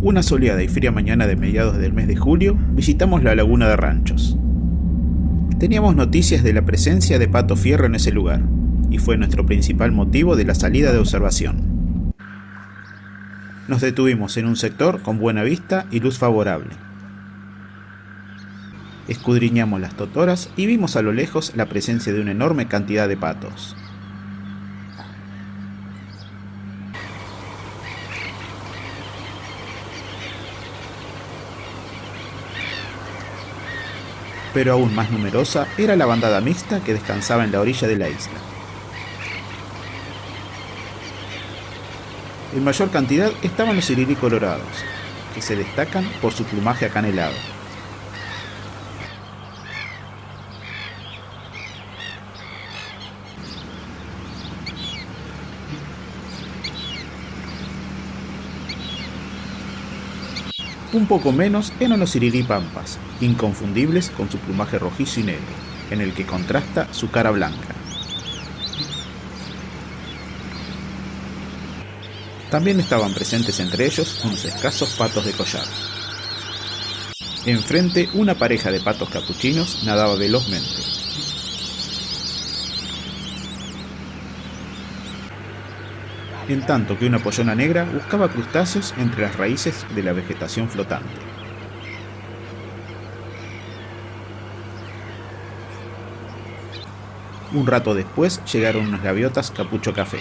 Una soleada y fría mañana de mediados del mes de julio, visitamos la laguna de Ranchos. Teníamos noticias de la presencia de pato fierro en ese lugar, y fue nuestro principal motivo de la salida de observación. Nos detuvimos en un sector con buena vista y luz favorable. Escudriñamos las totoras y vimos a lo lejos la presencia de una enorme cantidad de patos. Pero aún más numerosa era la bandada mixta que descansaba en la orilla de la isla. En mayor cantidad estaban los sirirí colorados, que se destacan por su plumaje acanelado. Un poco menos eran los sirirí pampas, inconfundibles con su plumaje rojizo y negro, en el que contrasta su cara blanca. También estaban presentes entre ellos unos escasos patos de collar. Enfrente, una pareja de patos capuchinos nadaba velozmente. En tanto que una pollona negra buscaba crustáceos entre las raíces de la vegetación flotante. Un rato después llegaron unas gaviotas capucho café.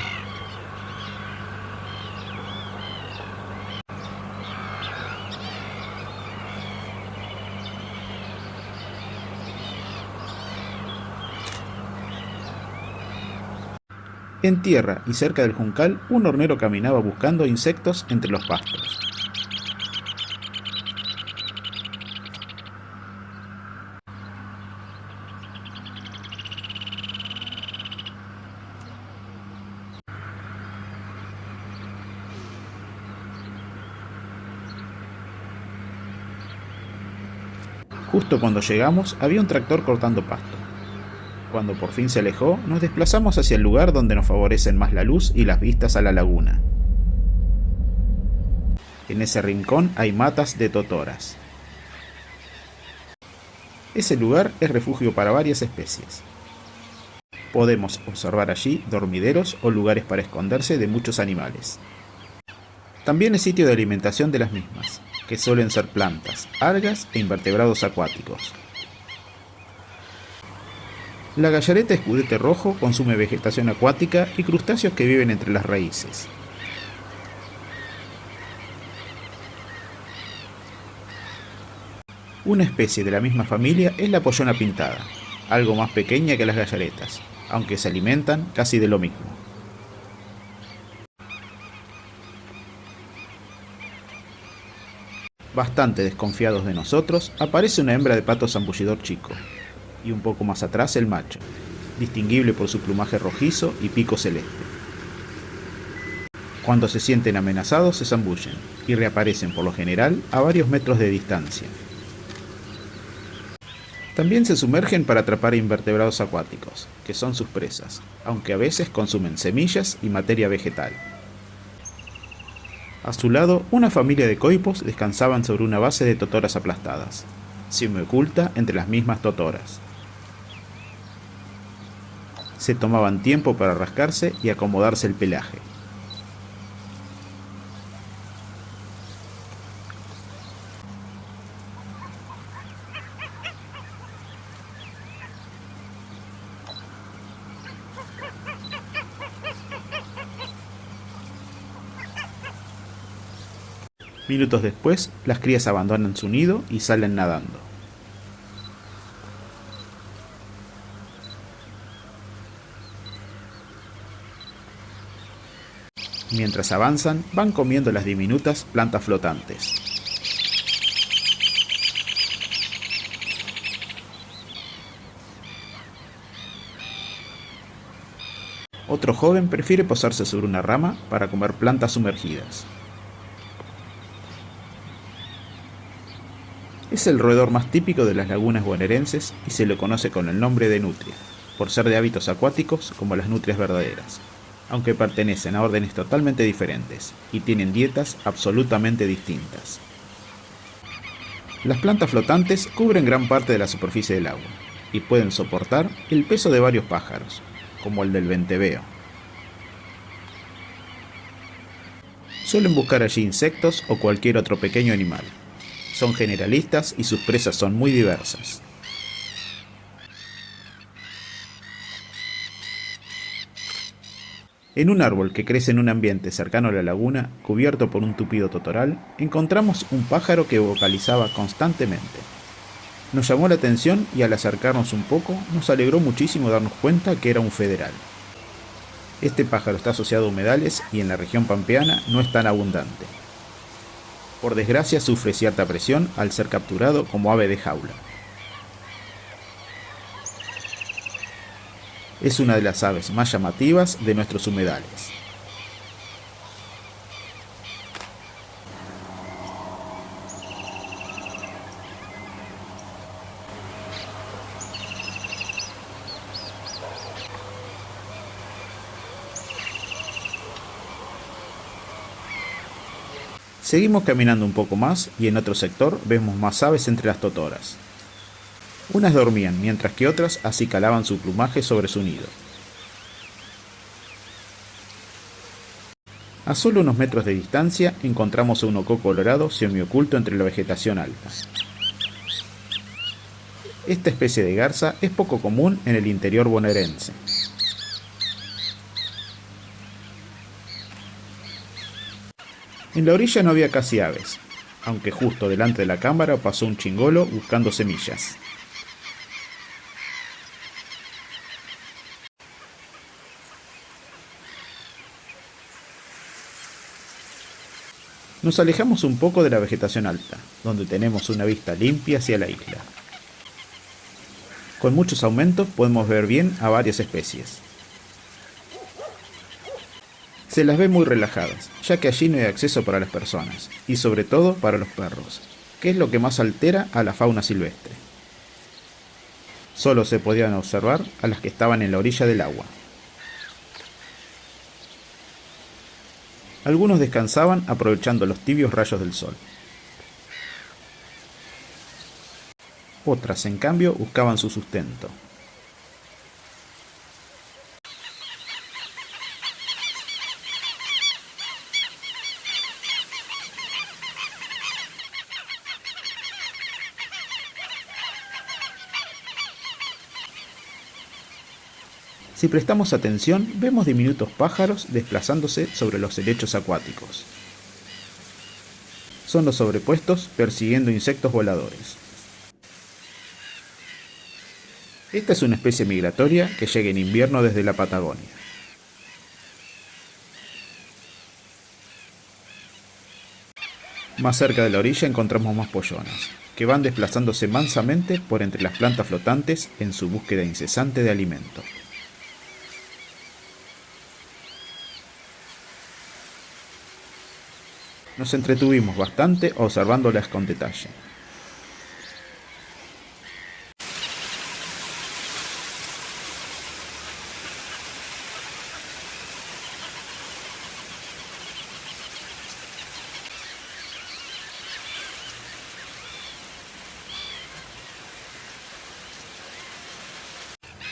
En tierra y cerca del juncal, un hornero caminaba buscando insectos entre los pastos. Justo cuando llegamos, había un tractor cortando pasto. Cuando por fin se alejó, nos desplazamos hacia el lugar donde nos favorecen más la luz y las vistas a la laguna. En ese rincón hay matas de totoras. Ese lugar es refugio para varias especies. Podemos observar allí dormideros o lugares para esconderse de muchos animales. También es sitio de alimentación de las mismas, que suelen ser plantas, algas e invertebrados acuáticos. La gallareta escudete rojo consume vegetación acuática y crustáceos que viven entre las raíces. Una especie de la misma familia es la pollona pintada, algo más pequeña que las gallaretas, aunque se alimentan casi de lo mismo. Bastante desconfiados de nosotros, aparece una hembra de pato zambullidor chico, y un poco más atrás el macho, distinguible por su plumaje rojizo y pico celeste. Cuando se sienten amenazados se zambullen, y reaparecen por lo general a varios metros de distancia. También se sumergen para atrapar invertebrados acuáticos, que son sus presas, aunque a veces consumen semillas y materia vegetal. A su lado, una familia de coipos descansaban sobre una base de totoras aplastadas, semi-oculta entre las mismas totoras. Se tomaban tiempo para rascarse y acomodarse el pelaje. Minutos después, las crías abandonan su nido y salen nadando. Mientras avanzan, van comiendo las diminutas plantas flotantes. Otro joven prefiere posarse sobre una rama para comer plantas sumergidas. Es el roedor más típico de las lagunas bonaerenses y se le conoce con el nombre de nutria, por ser de hábitos acuáticos como las nutrias verdaderas, aunque pertenecen a órdenes totalmente diferentes y tienen dietas absolutamente distintas. Las plantas flotantes cubren gran parte de la superficie del agua y pueden soportar el peso de varios pájaros, como el del venteveo. Suelen buscar allí insectos o cualquier otro pequeño animal. Son generalistas y sus presas son muy diversas. En un árbol que crece en un ambiente cercano a la laguna, cubierto por un tupido totoral, encontramos un pájaro que vocalizaba constantemente. Nos llamó la atención y al acercarnos un poco, nos alegró muchísimo darnos cuenta que era un federal. Este pájaro está asociado a humedales y en la región pampeana no es tan abundante. Por desgracia sufre cierta presión al ser capturado como ave de jaula. Es una de las aves más llamativas de nuestros humedales. Seguimos caminando un poco más y en otro sector vemos más aves entre las totoras. Unas dormían mientras que otras acicalaban su plumaje sobre su nido. A solo unos metros de distancia encontramos a un ocó colorado semioculto entre la vegetación alta. Esta especie de garza es poco común en el interior bonaerense. En la orilla no había casi aves, aunque justo delante de la cámara pasó un chingolo buscando semillas. Nos alejamos un poco de la vegetación alta, donde tenemos una vista limpia hacia la isla. Con muchos aumentos podemos ver bien a varias especies. Se las ve muy relajadas, ya que allí no hay acceso para las personas, y sobre todo para los perros, que es lo que más altera a la fauna silvestre. Solo se podían observar a las que estaban en la orilla del agua. Algunos descansaban aprovechando los tibios rayos del sol. Otras, en cambio, buscaban su sustento. Si prestamos atención, vemos diminutos pájaros desplazándose sobre los helechos acuáticos. Son los sobrepuestos persiguiendo insectos voladores. Esta es una especie migratoria que llega en invierno desde la Patagonia. Más cerca de la orilla encontramos más pollonas, que van desplazándose mansamente por entre las plantas flotantes en su búsqueda incesante de alimento. Nos entretuvimos bastante observándolas con detalle.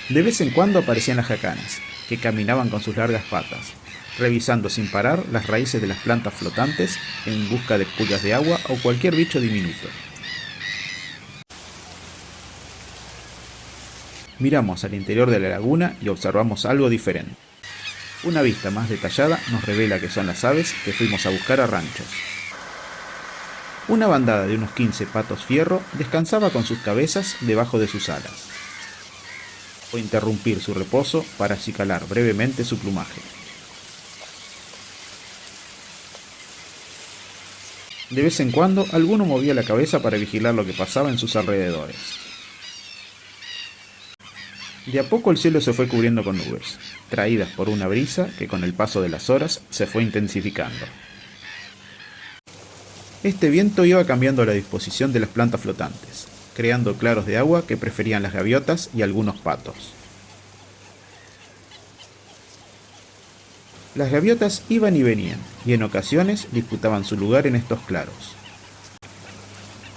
De vez en cuando aparecían las jacanas, que caminaban con sus largas patas, revisando sin parar las raíces de las plantas flotantes en busca de pulgas de agua o cualquier bicho diminuto. Miramos al interior de la laguna y observamos algo diferente. Una vista más detallada nos revela que son las aves que fuimos a buscar a Ranchos. Una bandada de unos 15 patos fierro descansaba con sus cabezas debajo de sus alas. O interrumpir su reposo para acicalar brevemente su plumaje. De vez en cuando, alguno movía la cabeza para vigilar lo que pasaba en sus alrededores. De a poco el cielo se fue cubriendo con nubes, traídas por una brisa que con el paso de las horas se fue intensificando. Este viento iba cambiando la disposición de las plantas flotantes, creando claros de agua que preferían las gaviotas y algunos patos. Las gaviotas iban y venían, y en ocasiones disputaban su lugar en estos claros.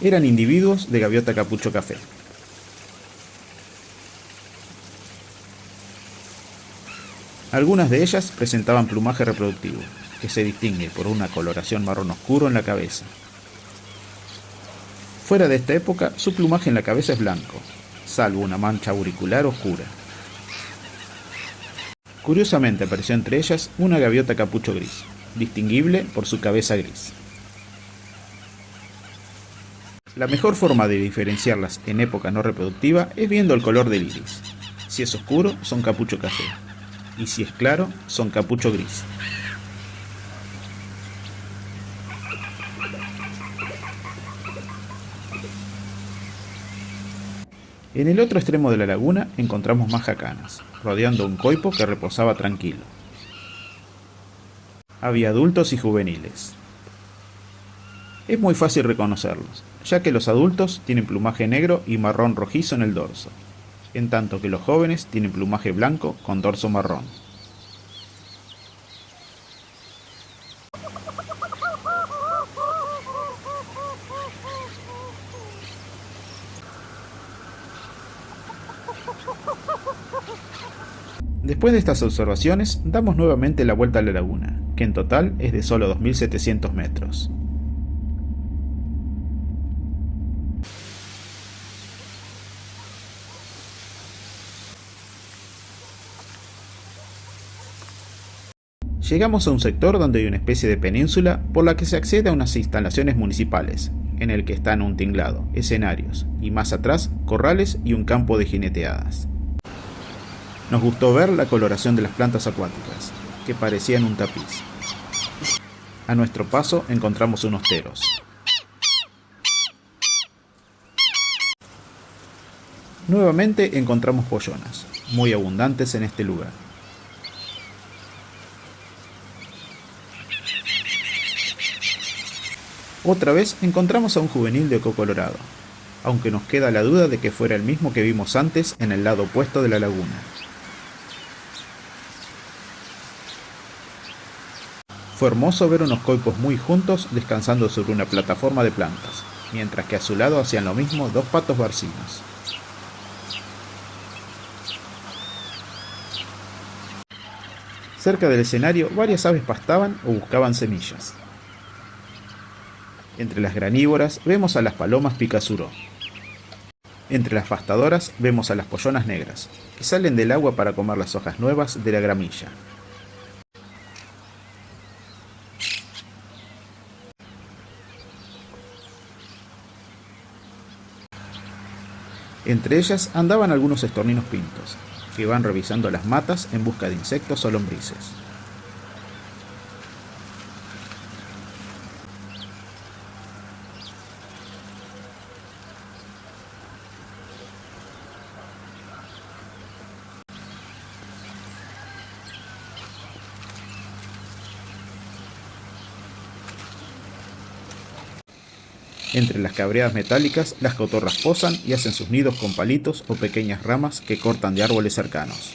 Eran individuos de gaviota capucho café. Algunas de ellas presentaban plumaje reproductivo, que se distingue por una coloración marrón oscuro en la cabeza. Fuera de esta época, su plumaje en la cabeza es blanco, salvo una mancha auricular oscura. Curiosamente apareció entre ellas una gaviota capucho gris, distinguible por su cabeza gris. La mejor forma de diferenciarlas en época no reproductiva es viendo el color del iris. Si es oscuro, son capucho café, y si es claro, son capucho gris. En el otro extremo de la laguna encontramos más jacanas, rodeando un coipo que reposaba tranquilo. Había adultos y juveniles. Es muy fácil reconocerlos, ya que los adultos tienen plumaje negro y marrón rojizo en el dorso, en tanto que los jóvenes tienen plumaje blanco con dorso marrón. Después de estas observaciones, damos nuevamente la vuelta a la laguna, que en total es de solo 2700 metros. Llegamos a un sector donde hay una especie de península por la que se accede a unas instalaciones municipales, en el que están un tinglado, escenarios, y más atrás, corrales y un campo de jineteadas. Nos gustó ver la coloración de las plantas acuáticas, que parecían un tapiz. A nuestro paso encontramos unos teros. Nuevamente encontramos pollonas, muy abundantes en este lugar. Otra vez encontramos a un juvenil de oco colorado, aunque nos queda la duda de que fuera el mismo que vimos antes en el lado opuesto de la laguna. Fue hermoso ver unos coipos muy juntos descansando sobre una plataforma de plantas, mientras que a su lado hacían lo mismo dos patos barcinos. Cerca del escenario varias aves pastaban o buscaban semillas. Entre las granívoras vemos a las palomas picazuró. Entre las pastadoras vemos a las pollonas negras, que salen del agua para comer las hojas nuevas de la gramilla. Entre ellas andaban algunos estorninos pintos, que van revisando las matas en busca de insectos o lombrices. Entre las cabreadas metálicas, las cotorras posan y hacen sus nidos con palitos o pequeñas ramas que cortan de árboles cercanos.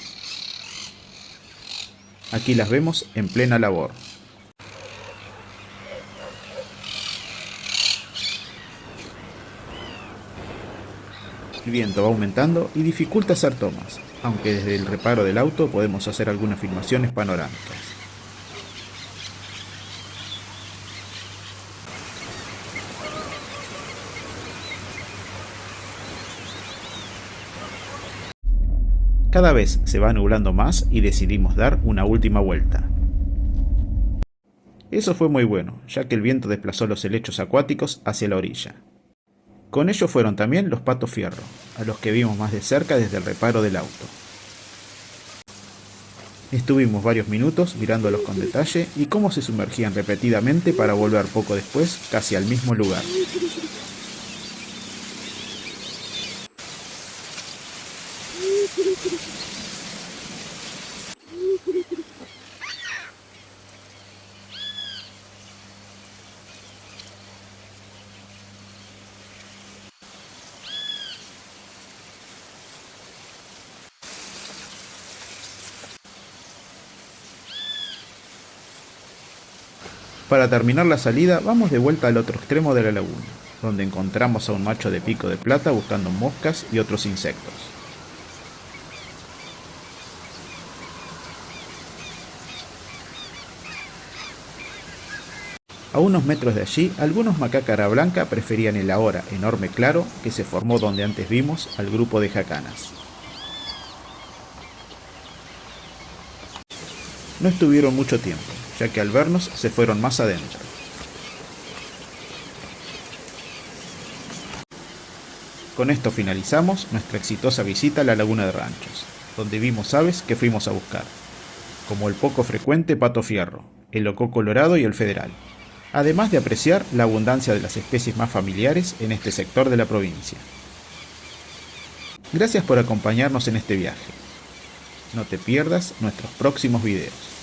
Aquí las vemos en plena labor. El viento va aumentando y dificulta hacer tomas, aunque desde el reparo del auto podemos hacer algunas filmaciones panorámicas. Cada vez se va nublando más y decidimos dar una última vuelta. Eso fue muy bueno, ya que el viento desplazó los helechos acuáticos hacia la orilla. Con ello fueron también los patos fierro, a los que vimos más de cerca desde el reparo del auto. Estuvimos varios minutos mirándolos con detalle y cómo se sumergían repetidamente para volver poco después casi al mismo lugar. Para terminar la salida, vamos de vuelta al otro extremo de la laguna, donde encontramos a un macho de pico de plata buscando moscas y otros insectos. A unos metros de allí, algunos macacara blanca preferían el ahora enorme claro que se formó donde antes vimos al grupo de jacanas. No estuvieron mucho tiempo, ya que al vernos se fueron más adentro. Con esto finalizamos nuestra exitosa visita a la laguna de Ranchos, donde vimos aves que fuimos a buscar, como el poco frecuente pato fierro, el ocó colorado y el federal, además de apreciar la abundancia de las especies más familiares en este sector de la provincia. Gracias por acompañarnos en este viaje. No te pierdas nuestros próximos videos.